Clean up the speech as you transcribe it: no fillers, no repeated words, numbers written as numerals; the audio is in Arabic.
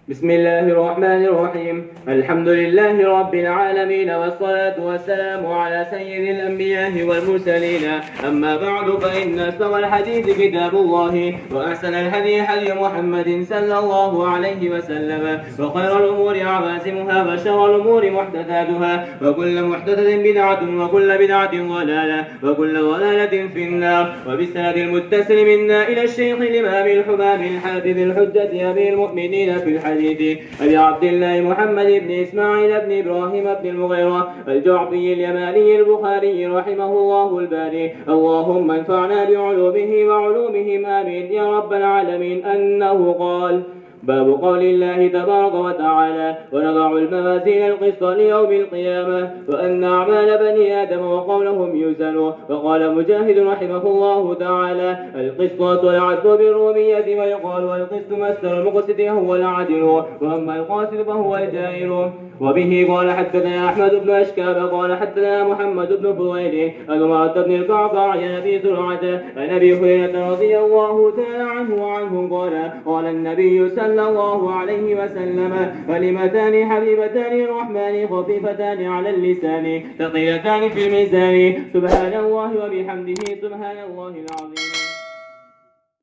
بسم الله الرحمن الرحيم. الحمد لله رب العالمين، والصلاة والسلام على سيد الأنبياء والمرسلين. أما بعد، فإن أصدق الحديث كتاب الله، وأحسن الهدي هدي محمد صلى الله عليه وسلم، وخير الأمور عوازمها، وشر الأمور محدثاتها، وكل محدثة بدعة، وكل بدعة ضلالة، وكل ضلالة في النار. وبالسند المتصل منا إلى الشيخ الإمام الحمام الحافظ الحجة أبي المؤمنين في الحديث أبي عبد الله محمد بن إسماعيل بن إبراهيم بن المغيرة الجعفي اليماني البخاري رحمه الله الباري. اللهم انفعنا بعلومه وعلومهم آمين يا رب العالمين. أنه قال: باب قول الله تبارك وتعالى: ونضع الموازين القسط ليوم القيامة، وأن أعمال بني آدم وقولهم يوزن. وقال مجاهد رحمه الله تعالى: القسط والعدل بالرومية، ويقال والقسط مصدر المقسط هو العدل، وأما القاسط فهو الجائر. وبه قال حدثنا أحمد بن أشكاب قال حدثنا محمد بن فضيل عن عمرة بن القعقاع عن أبي زرعة عن أبي هريرة رضي الله تعالى عنه قال: قال النبي صلى الله عليه وسلم: كلمتان حبيبتان الرحمن خفيفتان على اللسان ثقيلتان في الميزان، سبحان الله وبحمده سبحان الله العظيم.